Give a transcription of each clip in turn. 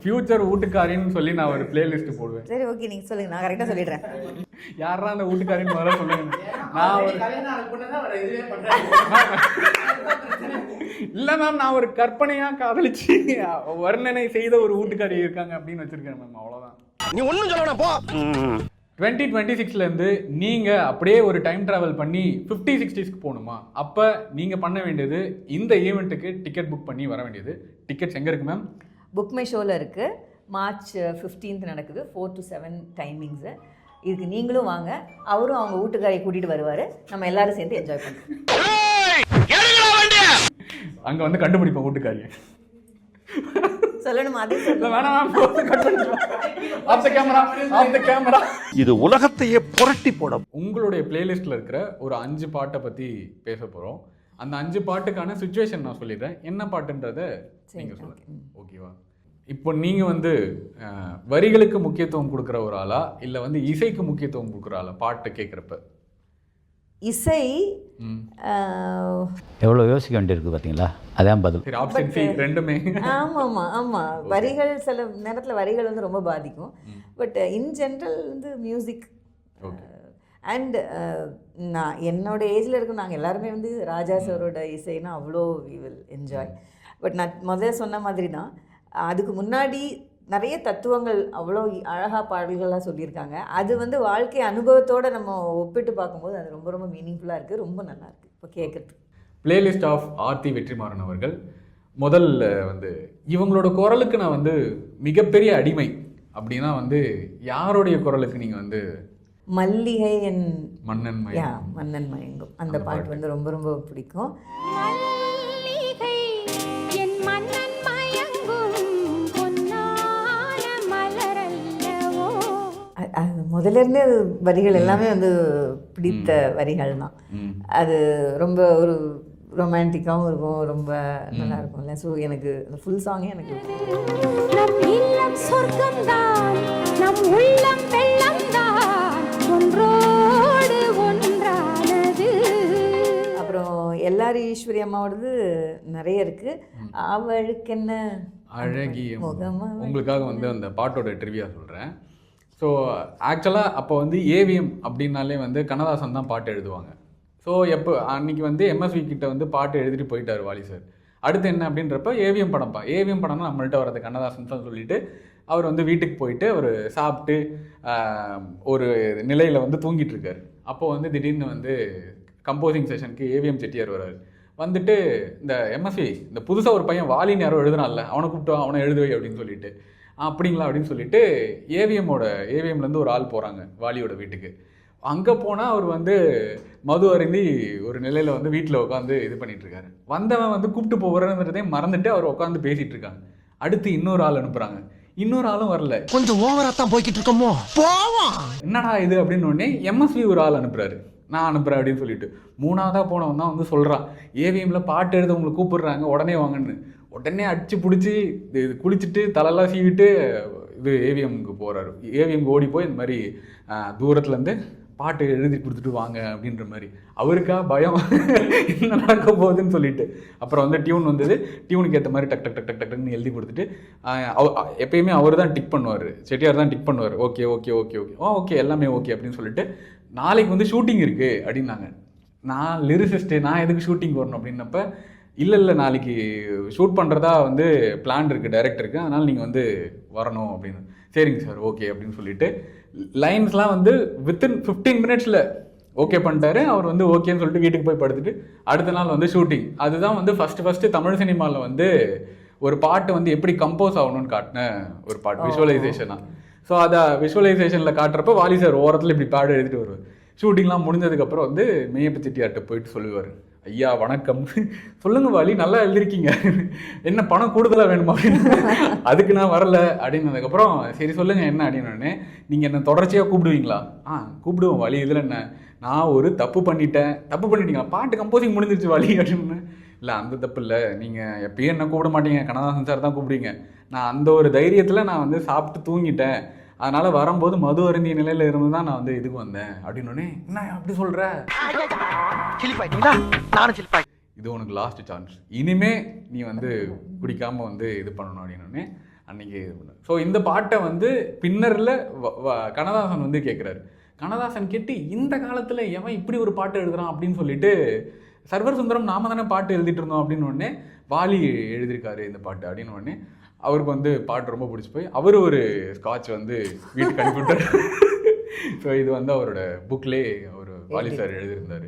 Future வீட்டுக்காரின்னு சொல்லி நான் ஒரு பிளேலிஸ்ட் போடுவேன். சரி ஓகே நீங்க சொல்லுங்க, நான் கரெக்டா சொல்லிடுறேன். யாரா அந்த வீட்டுக்காரின்னு முதல்ல சொல்லுங்க. நான் ஒரு இல்ல மேம், நான் ஒரு கற்பனையா காதலிச்சு வர்ணனை செய்த ஒரு வீட்டுக்காரி இருக்காங்க அப்படின்னு வச்சிருக்கேன் மேம். அவ்வளவுதான். நீ ஒண்ணும் சொல்லணும் போ. 2026ல இருந்து நீங்க அப்படியே ஒரு டைம் டிராவல் பண்ணி 50-60ஸ்க்கு போகணுமா? அப்ப நீங்க பண்ண வேண்டியது இந்த ஈவெண்ட்டுக்கு டிக்கெட் புக் பண்ணி வர வேண்டியது. டிக்கெட்ஸ் எங்க இருக்கு மேம்? புக் மை ஷோவில் இருக்குது. மார்ச் 15th நடக்குது. 4 to 7 டைமிங்ஸு. இதுக்கு நீங்களும் வாங்க, அவரும் அவங்க வீட்டுக்காரையை கூட்டிகிட்டு வருவார். நம்ம எல்லாரும் சேர்ந்து என்ஜாய் பண்ணுறோம். அங்கே வந்து கண்டுபிடிப்போம் வீட்டுக்காரியை. சொல்லணுமா? அது கேமரா. இது உலகத்தையே புரட்டி போடும். உங்களுடைய பிளேலிஸ்ட்ல இருக்கிற ஒரு 5 பாட்டை பற்றி பேச போகிறோம். அந்த 5 பாட்டுக்கான சுச்சுவேஷன் நான் சொல்லிடுறேன். என்ன பாட்டுன்றதை நீங்க சொல்லுங்க. ஓகேவா? இப்போ நீங்க வந்து வரிகளுக்கு முக்கியத்துவம் கொடுக்குற ஒரு ஆளா இல்ல வந்து இசைக்கு முக்கியத்துவம் கொடுக்குற ஆளா? பாட்டு கேட்குறப்ப இசை எவ்வளோ யோசிக்க வேண்டியிருக்கு பார்த்தீங்களா? அதான் பதில். சரி, ஆப்ஷன் சி ரெண்டுமே. ஆமாம். வரிகள் சில நேரத்தில் வரிகள் வந்து ரொம்ப பாதிக்கும். பட் இன் ஜென்ரல் வந்து மியூசிக் அண்ட் நான் என்னோட ஏஜில் இருக்கும் நாங்கள் எல்லாருமே வந்து ராஜா சாரோட இசைனா அவ்வளோ வி வில் என்ஜாய். பட் நான் முதல்ல சொன்ன மாதிரி தான், அதுக்கு முன்னாடி நிறைய தத்துவங்கள் அவ்வளோ அழகாக பாடல்களாக சொல்லியிருக்காங்க. அது வந்து வாழ்க்கை அனுபவத்தோடு நம்ம ஒப்பிட்டு பார்க்கும்போது அது ரொம்ப ரொம்ப மீனிங்ஃபுல்லாக இருக்குது, ரொம்ப நல்லாயிருக்கு இப்போ கேட்குறதுக்கு. பிளேலிஸ்ட் ஆஃப் ஆர்த்தி வெற்றிமாறன் அவர்கள் முதல்ல வந்து இவங்களோட குரலுக்கு நான் வந்து மிகப்பெரிய அடிமை அப்படின்னா வந்து யாருடைய குரலுக்கு நீங்கள் வந்து? மல்லிகை என் மன்னன் மயங்கும் அந்த பாட்டு வந்து ரொம்ப ரொம்ப பிடிக்கும். அது முதல்ல இருந்தே அது வரிகள் எல்லாமே வந்து பிடித்த வரிகள் தான். அது ரொம்ப ஒரு ரொமான்டிக்காகவும் இருக்கும், ரொம்ப நல்லா இருக்கும்ல. ஸோ எனக்கு அந்த ஃபுல் சாங்கே எனக்கு அப்புறம் எல்லாரும் ஈஸ்வரி அம்மாவோடது நிறைய இருக்குது. அவளுக்கு என்ன அழகிய முகம். உங்களுக்காக வந்து அந்த பாட்டோட ட்ரிவியா சொல்கிறேன். ஸோ ஆக்சுவலாக அப்போ வந்து ஏவிஎம் அப்படின்னாலே வந்து கண்ணதாசன் தான் பாட்டு எழுதுவாங்க. ஸோ எப்போ அன்றைக்கி வந்து எம்எஸ்வி கிட்ட வந்து பாட்டு எழுதிட்டு போயிட்டார் வாலி சார். அடுத்து என்ன அப்படின்றப்ப ஏவிஎம் படம்ப்பா. ஏவிஎம் படம்னா நம்மள்கிட்ட வரது கண்ணதாசன் தான் சொல்லிட்டு அவர் வந்து வீட்டுக்கு போயிட்டு அவர் சாப்பிட்டு ஒரு நிலையில் வந்து தூங்கிட்டு இருக்காரு. அப்போது வந்து திடீர்னு வந்து கம்போசிங் செஷனுக்கு ஏவிஎம் செட்டியார் வர்றாரு. வந்துட்டு இந்த எம்எஸ்வி இந்த புதுசாக ஒரு பையன் வாலின்னு யாரோ எழுதுனால அவனை கூப்பிட்டு அவனை எழுதுவை அப்படின்னு சொல்லிட்டு, அப்படிங்களா அப்படின்னு சொல்லிட்டு ஏவிஎம்லேருந்து ஒரு ஆள் போகிறாங்க வாலியோட வீட்டுக்கு. அங்கே போனால் அவர் வந்து மது அருந்தி ஒரு நிலையில் வந்து வீட்டில் உட்காந்து இது பண்ணிகிட்ருக்காரு. வந்தவன் வந்து கூப்பிட்டு போகிறன்றதே மறந்துட்டு அவர் உட்காந்து பேசிகிட்டு இருக்காங்க. அடுத்து இன்னொரு ஆள் அனுப்புகிறாங்க. இன்னொரு ஆளும் வரல. கொஞ்சம் ஓவரா தான் போய்கிட்டு இருக்கோமோ, போவோம் என்னடா இது அப்படின்னு உடனே எம்எஸ்வி ஒரு ஆள் அனுப்புகிறாரு. நான் அனுப்புகிறேன் அப்படின்னு சொல்லிட்டு மூணாவதாக போனவன் தான் வந்து சொல்கிறான், ஏவிஎம்மில் பாட்டு எழுத உங்களை கூப்பிடுறாங்க உடனே வாங்கன்னு. உடனே அடிச்சு பிடிச்சி இது குளிச்சுட்டு தலையெல்லாம் சீவிட்டு இது ஏவிஎம்க்கு போகிறாரு. ஏவிஎம்க்கு ஓடி போய் இந்த மாதிரி தூரத்துலேருந்து பாட்டு எழுதி கொடுத்துட்டு வாங்க அப்படின்ற மாதிரி. அவருக்கா பயம் என்ன நடக்க போகுதுன்னு சொல்லிட்டு அப்புறம் வந்து டியூன் வந்தது. டியூனுக்கு ஏற்ற மாதிரி டக் டக் டக் டக் டக்னு எழுதி கொடுத்துட்டு எப்பயுமே அவர் தான் டிக் பண்ணுவார், செட்டியார் தான் டிக் பண்ணுவார். Okay okay okay okay okay எல்லாமே ஓகே அப்படின்னு சொல்லிட்டு நாளைக்கு வந்து ஷூட்டிங் இருக்குது அப்படின்னாங்க. நான் லிரிசிஸ்ட்டு, நான் எதுக்கு ஷூட்டிங் வரணும் அப்படின்னப்ப இல்லை நாளைக்கு ஷூட் பண்ணுறதா வந்து பிளான் இருக்குது டைரக்டருக்கு, அதனால் நீங்கள் வந்து வரணும் அப்படின்னு. சரிங்க சார் ஓகே அப்படின்னு சொல்லிட்டு லைன்ஸ்லாம் வந்து வித்தின் 15 minutesல ஓகே பண்ணிட்டாரு. அவர் வந்து ஓகேன்னு சொல்லிட்டு வீட்டுக்கு போய் படுத்துட்டு அடுத்த நாள் வந்து ஷூட்டிங். அதுதான் வந்து ஃபஸ்ட்டு தமிழ் சினிமாவில் வந்து ஒரு பாட்டு வந்து எப்படி கம்போஸ் ஆகணும்னு காட்டின ஒரு பாட்டு, விஷுவலைசேஷனாக. ஸோ அதை விஷுவலைசேஷனில் காட்டுறப்ப வாலி சார் ஓரத்தில் இப்படி பாடு எழுதிட்டு வருவார். ஷூட்டிங்லாம் முடிஞ்சதுக்கப்புறம் வந்து மேயப்ப செட்டியார்கிட்ட போயிட்டு சொல்லுவார், ஐயா வணக்கம், சொல்லுங்கள் வாலி நல்லா எழுதிருக்கீங்க, என்ன பணம் கூடுதலாக வேணுமா அப்படின்னு. அதுக்கு நான் வரல அப்படின்னதுக்கப்புறம் சரி சொல்லுங்கள் என்ன அப்படின்னே, நீங்கள் என்ன தொடர்ச்சியாக கூப்பிடுவீங்களா? கூப்பிடுவோம் வாலி, இதில் என்ன, நான் ஒரு தப்பு பண்ணிட்டீங்களா, பாட்டு கம்போசிங் முடிஞ்சிருச்சு வாலி அப்படின்னு. இல்லை அந்த தப்பு இல்லை, நீங்கள் எப்பயும் என்ன கூப்பிட மாட்டீங்க, கண்ணதாசன் சார் தான் கூப்பிடுவீங்க. நான் அந்த ஒரு தைரியத்தில் நான் வந்து சாப்பிட்டு தூங்கிட்டேன், அதனால் வரும்போது மது அருந்திய நிலையில் இருந்து தான் நான் வந்து இதுக்கு வந்தேன் அப்படின்னோடனே, என்ன அப்படி சொல்கிற, இது உனக்கு லாஸ்ட் சான்ஸ், இனிமே நீ வந்து குடிக்காமல் வந்து இது பண்ணணும் அப்படின்னோடனே அன்னைக்கு. ஸோ இந்த பாட்டை வந்து பின்னரில் கண்ணதாசன் வந்து கேட்குறாரு. கண்ணதாசன் கேட்டு இந்த காலத்தில் எவன் இப்படி ஒரு பாட்டு எழுதுறான் அப்படின்னு சொல்லிட்டு, சர்வர் சுந்தரம் நாம தானே பாட்டு எழுதிட்டு இருந்தோம் அப்படின்னு உடனே வாலி எழுதியிருக்காரு இந்த பாட்டு அப்படின்னு உடனே அவருக்கு வந்து பாட்டு ரொம்ப பிடிச்சி போய் அவர் ஒரு ஸ்காட்ச் வந்து வீட்டுக்கு அனுப்பிவிட்டார். ஸோ இது வந்து அவரோட புக்லே அவர் வாலி சார் எழுதியிருந்தாரு.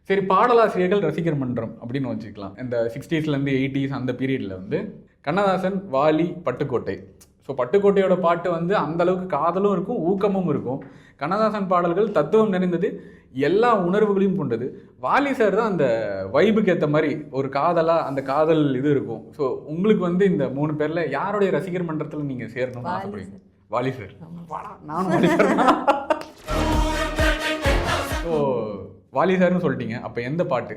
சரி, பாடலாசிரியர்கள் ரசிகர் மன்றம் அப்படின்னு வச்சுக்கலாம். இந்த 60ஸ்லேருந்து 80s அந்த பீரியடில் வந்து கண்ணதாசன், வாலி, பட்டுக்கோட்டை. ஸோ பட்டுக்கோட்டையோட பாட்டு வந்து அந்த அளவுக்கு காதலும் இருக்கும், ஊக்கமும் இருக்கும். கண்ணதாசன் பாடல்கள் தத்துவம் நிறைந்தது, எல்லா உணர்வுகளையும் கொண்டது. வாலி சார் தான் அந்த வைபுக்கு ஏற்ற மாதிரி ஒரு காதலாக அந்த காதல் இது இருக்கும். ஸோ உங்களுக்கு வந்து இந்த 3 பேரில் யாருடைய ரசிகர் மன்றத்தில் நீங்கள் சேரணும்னு ஆசைப்படுறீங்க? வாலி சார். நானும் வாலி சார் தான். ஸோ வாலி சார்னு சொல்லிட்டீங்க, அப்போ எந்த பாட்டு?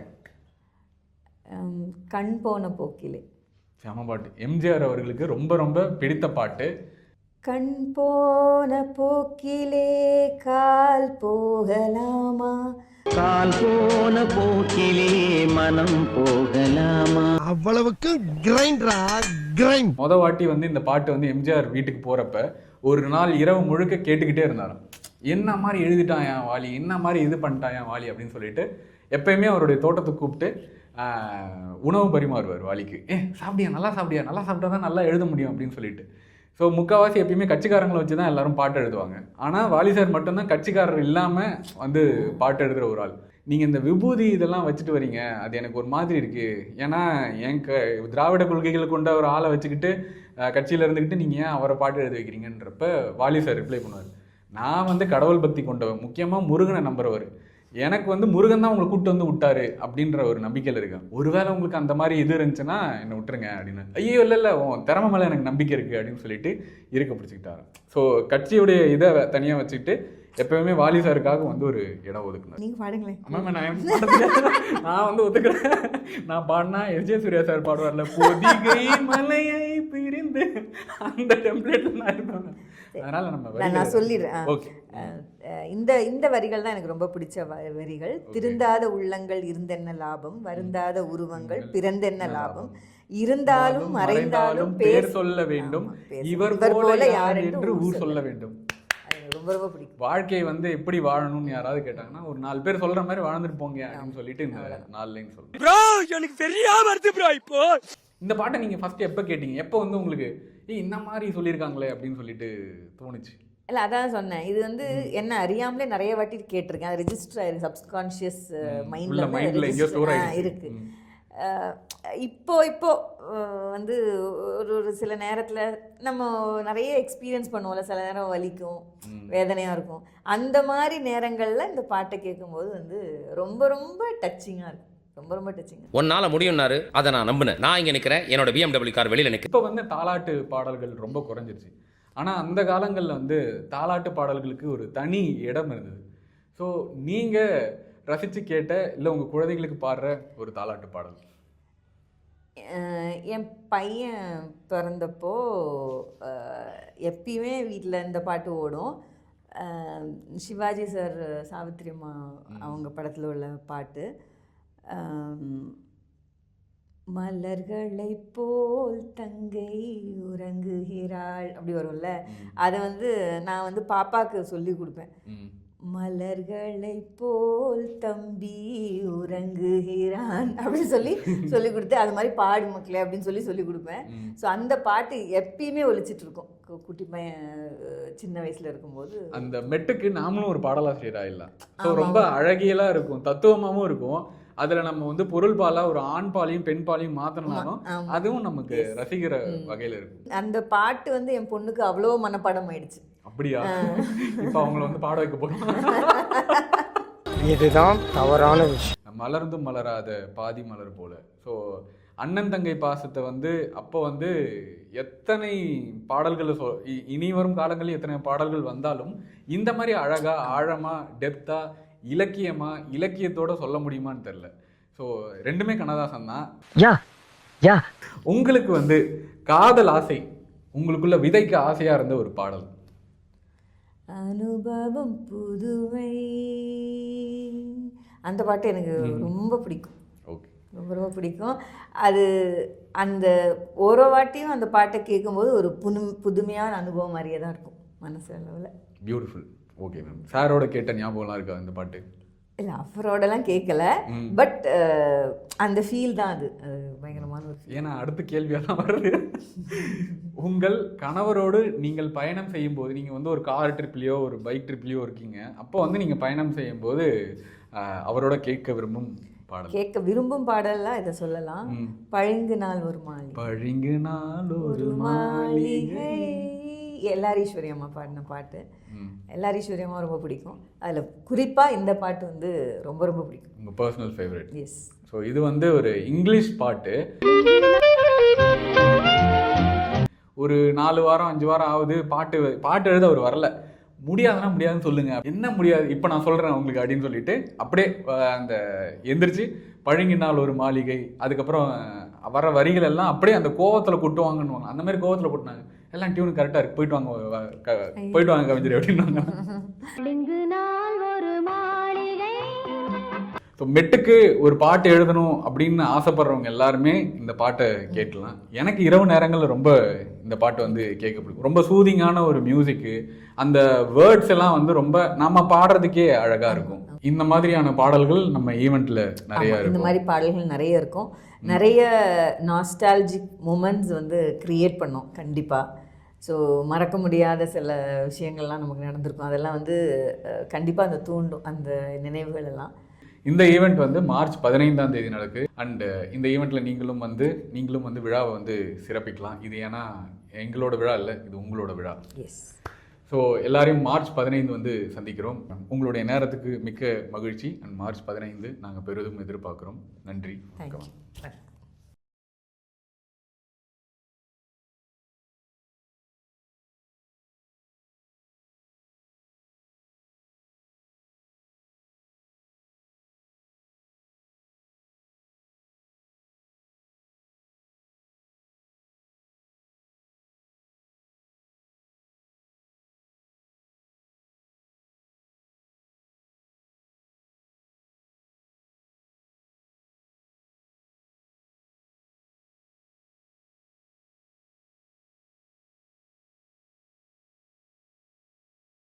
கண் போன போக்கிலே. செம பாட்டு. எம்ஜிஆர் அவர்களுக்கு ரொம்ப ரொம்ப பிடித்த பாட்டு. கண் போன போக்கிலே கால் போகலாமா, கால் போன போக்கிலே மனம் போகலாமா. அவ்வளவுக்கு கிரைண்டரா கிரைண்ட். வாட்டி வந்து இந்த பாட்டு வந்து எம்ஜிஆர் வீட்டுக்கு போகிறப்ப ஒரு நாள் இரவு முழுக்க கேட்டுக்கிட்டே இருந்தாராம். என்ன மாதிரி எழுதிட்டான் என் வாலி, என்ன மாதிரி இது பண்ணிட்டான் என் வாலி அப்படின்னு சொல்லிட்டு எப்பயுமே அவருடைய தோட்டத்தை கூப்பிட்டு உணவு பரிமாறுவார் வாலிக்கு. சாப்பிடியா, நல்லா சாப்பிடியா, நல்லா சாப்பிட்டா தான் நல்லா எழுத முடியும் அப்படின்னு சொல்லிட்டு. ஸோ முக்கால்வாசி எப்பயுமே கட்சிக்காரங்களை வச்சு தான் எல்லாரும் பாட்டு எழுதுவாங்க. ஆனால் வாலி சார் மட்டும்தான் கட்சிக்காரர் இல்லாமல் வந்து பாட்டு எழுதுகிற ஒரு ஆள். நீங்கள் இந்த விபூதி இதெல்லாம் வச்சுட்டு வரீங்க, அது எனக்கு ஒரு மாதிரி இருக்குது. ஏன்னா என் திராவிட கொள்கைகளை கொண்ட ஒரு ஆளை வச்சுக்கிட்டு கட்சியில் இருந்துக்கிட்டு நீங்கள் ஏன் அவரை பாட்டு எழுத வைக்கிறீங்கன்றப்ப வாலி சார் ரிப்ளை பண்ணுவார், நான் வந்து கடவுள் பக்தி கொண்டவன், முக்கியமாக முருகனை நம்புறவர், எனக்கு வந்து முருகன் தான் உங்களை கூப்பிட்டு வந்து விட்டாரு அப்படின்ற ஒரு நம்பிக்கையில் இருக்கேன். ஒருவேளை உங்களுக்கு அந்த மாதிரி இது இருந்துச்சுன்னா என்னை விட்டுருங்க அப்படின்னு. ஐயோ இல்லை உன் திறமை மேலே எனக்கு நம்பிக்கை இருக்குது அப்படின்னு சொல்லிட்டு இருக்க பிடிச்சிக்கிட்டாரு. ஸோ கட்சியுடைய இதை தனியாக வச்சுக்கிட்டு எப்பவுமே வாலி சாருக்காக வந்து ஒரு இடம் ஒதுக்கணும். நீங்க பாடுங்களேன். ஆமாம், நான் வந்து ஒத்துக்கிறேன். நான் பாடினா எஸ்.ஜே. சூர்யா சார் பாடுவார்ல, பொதிகை மலையை பிரிந்து, அந்த டெம்ப்ளேட்ல நான் இருப்பேன். அதனால நான் சொல்லிடுறேன். ஓகே. இந்த வரிகள் தான் எனக்கு ரொம்ப பிடிச்ச வரிகள். திருந்தாத உள்ளங்கள் இருந்தென்ன லாபம், வருந்தாத உருவங்கள் பிறந்தென்ன லாபம், இருந்தாலும் மறைந்தாலும் பேர் சொல்ல வேண்டும், இவர் போல யார் என்று ஊர் சொல்ல வேண்டும். ரொம்ப ரொம்ப பிடிக்கும். வாழ்க்கையை வந்து எப்படி வாழணும்னு யாராவது கேட்டாங்கன்னா ஒரு 4 பேர் சொல்ற மாதிரி வாழ்ந்துட்டு போங்க அப்படின்னு சொல்லிட்டு இந்த 4 லைன் சொல்றேன். ப்ரோ எனக்கு சரியா வருது ப்ரோ. இப்போ இந்த பாட்டை நீங்க ஃபர்ஸ்ட் எப்போ கேட்டீங்க? எப்போ வந்து உங்களுக்கு இந்த மாதிரி சொல்லியிருக்காங்களே அப்படின்னு சொல்லிட்டு தோணுச்சு? இல்லை, அதான் சொன்னேன், இது வந்து என்ன அறியாமலே நிறைய வாட்டி கேட்டிருக்கேன். அது ரெஜிஸ்டர் ஆயிருக்கு சப்கான்ஷியஸ் மைண்ட்ல இருக்கு. இப்போ வந்து ஒரு சில நேரத்தில் நம்ம நிறைய எக்ஸ்பீரியன்ஸ் பண்ணுவோம்ல, சில நேரம் வலிக்கும், வேதனையாக இருக்கும். அந்த மாதிரி நேரங்களில் இந்த பாட்டை கேட்கும்போது வந்து ரொம்ப ரொம்ப டச்சிங்காக இருக்கும். ரொம்ப ரொம்ப டச்சிங். ஒன்னால முடியும்னாரு, அதை நான் நம்பினேன். நான் இங்கே நிற்கிறேன், என்னோட BMW கார் வெளியில் நிற்கிறேன். இப்போ வந்து தாலாட்டு பாடல்கள் ரொம்ப குறைஞ்சிருச்சு. ஆனால் அந்த காலங்களில் வந்து தாலாட்டு பாடல்களுக்கு ஒரு தனி இடம் இருந்தது. ஸோ நீங்கள் ரசித்து கேட்ட இல்லை உங்கள் குழந்தைங்களுக்கு பாடுற ஒரு தாலாட்டு பாடல்? என் பையன் பிறந்தப்போ எப்பயுமே வீட்டில் இந்த பாட்டு ஓடும். சிவாஜி சார், சாவித்திரியம்மா அவங்க படத்தில் உள்ள பாட்டு, மலர்களை போல் தங்கை உறங்குகிறாள் அப்படி வரும்ல. அதை வந்து நான் வந்து பாப்பாவுக்கு சொல்லி கொடுப்பேன். மலர்களை போல் தம்பி உறங்குகிறான் அப்படின்னு சொல்லி கொடுத்து அது மாதிரி பாடு மக்களே அப்படின்னு சொல்லி கொடுப்பேன். ஸோ அந்த பாட்டு எப்பயுமே ஒலிச்சிட்டு இருக்கும் குட்டி பையன் சின்ன வயசுல இருக்கும்போது. அந்த மெட்டுக்கு நாமளும் ஒரு பாடலாசிரியர் ஆயிடலாம். ஸோ ரொம்ப அழகியலாக இருக்கும், தத்துவமாகவும் இருக்கும். அதில் நம்ம வந்து பொருள் பாலா ஒரு ஆண் பாலையும் பெண் பாலையும் மாற்றினாலும் அதுவும் நமக்கு ரசிக்கிற வகையில் இருக்கும். அந்த பாட்டு வந்து என் பொண்ணுக்கு அவ்வளோ மனப்பாடம் ஆயிடுச்சு. அப்படியா? இப்போ அவங்கள வந்து பாட வைக்க போறோம். இதுதான் தவறான விஷயம். மலர்ந்தும் மலராத பாதி மலர் போல. ஸோ அண்ணன் தங்கை பாசத்தை வந்து அப்போ வந்து எத்தனை பாடல்கள் இனி வரும் காலங்களில் எத்தனை பாடல்கள் வந்தாலும் இந்த மாதிரி அழகா ஆழமா டெப்தா இலக்கியமா இலக்கியத்தோட சொல்ல முடியுமான்னு தெரியல. ஸோ ரெண்டுமே கண்ணதாசன் தான். உங்களுக்கு வந்து காதல் ஆசை, உங்களுக்குள்ள விதைக்க ஆசையா இருந்த ஒரு பாடல்? அனுபவம் புதுவை, அந்த பாட்டு எனக்கு ரொம்ப பிடிக்கும். ரொம்ப ரொம்ப பிடிக்கும். அது அந்த ஒரு வாட்டியும் அந்த பாட்டை கேட்கும்போது ஒரு புதுமையான அனுபவம் மாதிரியே தான் இருக்கும் மனசு அளவில். பியூட்டிஃபுல். Okay ma'am. சாரோட கேட்ட ஞாபகம்லாம் இருக்கா இந்த பாட்டு? இல்லை, அவரோடலாம் கேட்கல, பட் அந்த ஃபீல் தான் அது பயங்கரமான ஒரு ஃபீல். ஏன்னா அடுத்த கேள்வியாக தான் வருது. உங்கள் கணவரோடு நீங்கள் பயணம் செய்யும்போது, நீங்கள் வந்து ஒரு கார் ட்ரிப்லேயோ ஒரு பைக் ட்ரிப்லேயோ இருக்கீங்க, அப்போ வந்து நீங்கள் பயணம் செய்யும்போது அவரோட கேட்க விரும்பும் பாடல்? கேட்க விரும்பும் பாடல்லாம் இதை சொல்லலாம். பழுங்கு நாள் ஒரு மாளிகை. பழுங்கு நாள் ஒரு மாளிகை. எல்லாரீஸ்வரி அம்மா பாடின பாட்டு. எல்லாரீஸ்வரி அம்மா ரொம்ப பிடிக்கும். அதில் குறிப்பாக இந்த பாட்டு வந்து ரொம்ப ரொம்ப பிடிக்கும். உங்கள் பர்சனல் ஃபேவரட்? எஸ். ஸோ இது வந்து ஒரு இங்கிலீஷ் பாட்டு. ஒரு 4 வாரம் 5 வாரம் ஆகுது பாட்டு எழுத அவர் வரல. முடியாதுன்னா முடியாதுன்னு சொல்லுங்க. என்ன முடியாது இப்போ நான் சொல்கிறேன் உங்களுக்கு அப்படின்னு சொல்லிட்டு அப்படியே அந்த எந்திரிச்சு பழுங்கினால் ஒரு மாளிகை, அதுக்கப்புறம் வர வரிகள் எல்லாம் அப்படியே அந்த கோவத்தில் கொட்டுவாங்கன்னு அந்த மாதிரி கோவத்தில் கொட்டினாங்க. எல்லாம் டியூன் கரெக்டாக இருக்கு, போயிட்டு வாங்க கவிஞர் அப்படின்னாங்க. ஸோ மெட்டுக்கு ஒரு பாட்டு எழுதணும் அப்படின்னு ஆசைப்படுறவங்க எல்லாருமே இந்த பாட்டை கேட்கலாம். எனக்கு இரவு நேரங்களில் ரொம்ப இந்த பாட்டு வந்து கேட்க பிடிக்கும். ரொம்ப சூதிங்கான ஒரு மியூசிக்கு, அந்த வேர்ட்ஸ் எல்லாம் வந்து ரொம்ப நம்ம பாடுறதுக்கே அழகாக இருக்கும். இந்த மாதிரியான பாடல்கள் நம்ம ஈவெண்ட்டில் நிறைய இருக்கும். இந்த மாதிரி பாடல்கள் நிறைய இருக்கும். நிறைய நாஸ்டாலஜிக் மூமெண்ட்ஸ் வந்து க்ரியேட் பண்ணோம் கண்டிப்பாக. ஸோ மறக்க முடியாத சில விஷயங்கள்லாம் நமக்கு நடந்திருக்கும். அதெல்லாம் வந்து கண்டிப்பாக அந்த தூண்டும் அந்த நினைவுகள் எல்லாம். இந்த ஈவெண்ட் வந்து மார்ச் 15ஆம் தேதி நடக்குது. அண்டு இந்த ஈவெண்ட்டில் நீங்களும் வந்து விழாவை வந்து சிறப்பிக்கலாம். இது ஏன்னா எங்களோட விழா இல்லை, இது உங்களோட விழா. எஸ். ஸோ எல்லாரையும் மார்ச் 15 வந்து சந்திக்கிறோம். உங்களுடைய நேரத்துக்கு மிக்க மகிழ்ச்சி. அண்ட் மார்ச் 15 நாங்கள் பெரிதும் எதிர்பார்க்குறோம். நன்றி. தேங்க்யூ.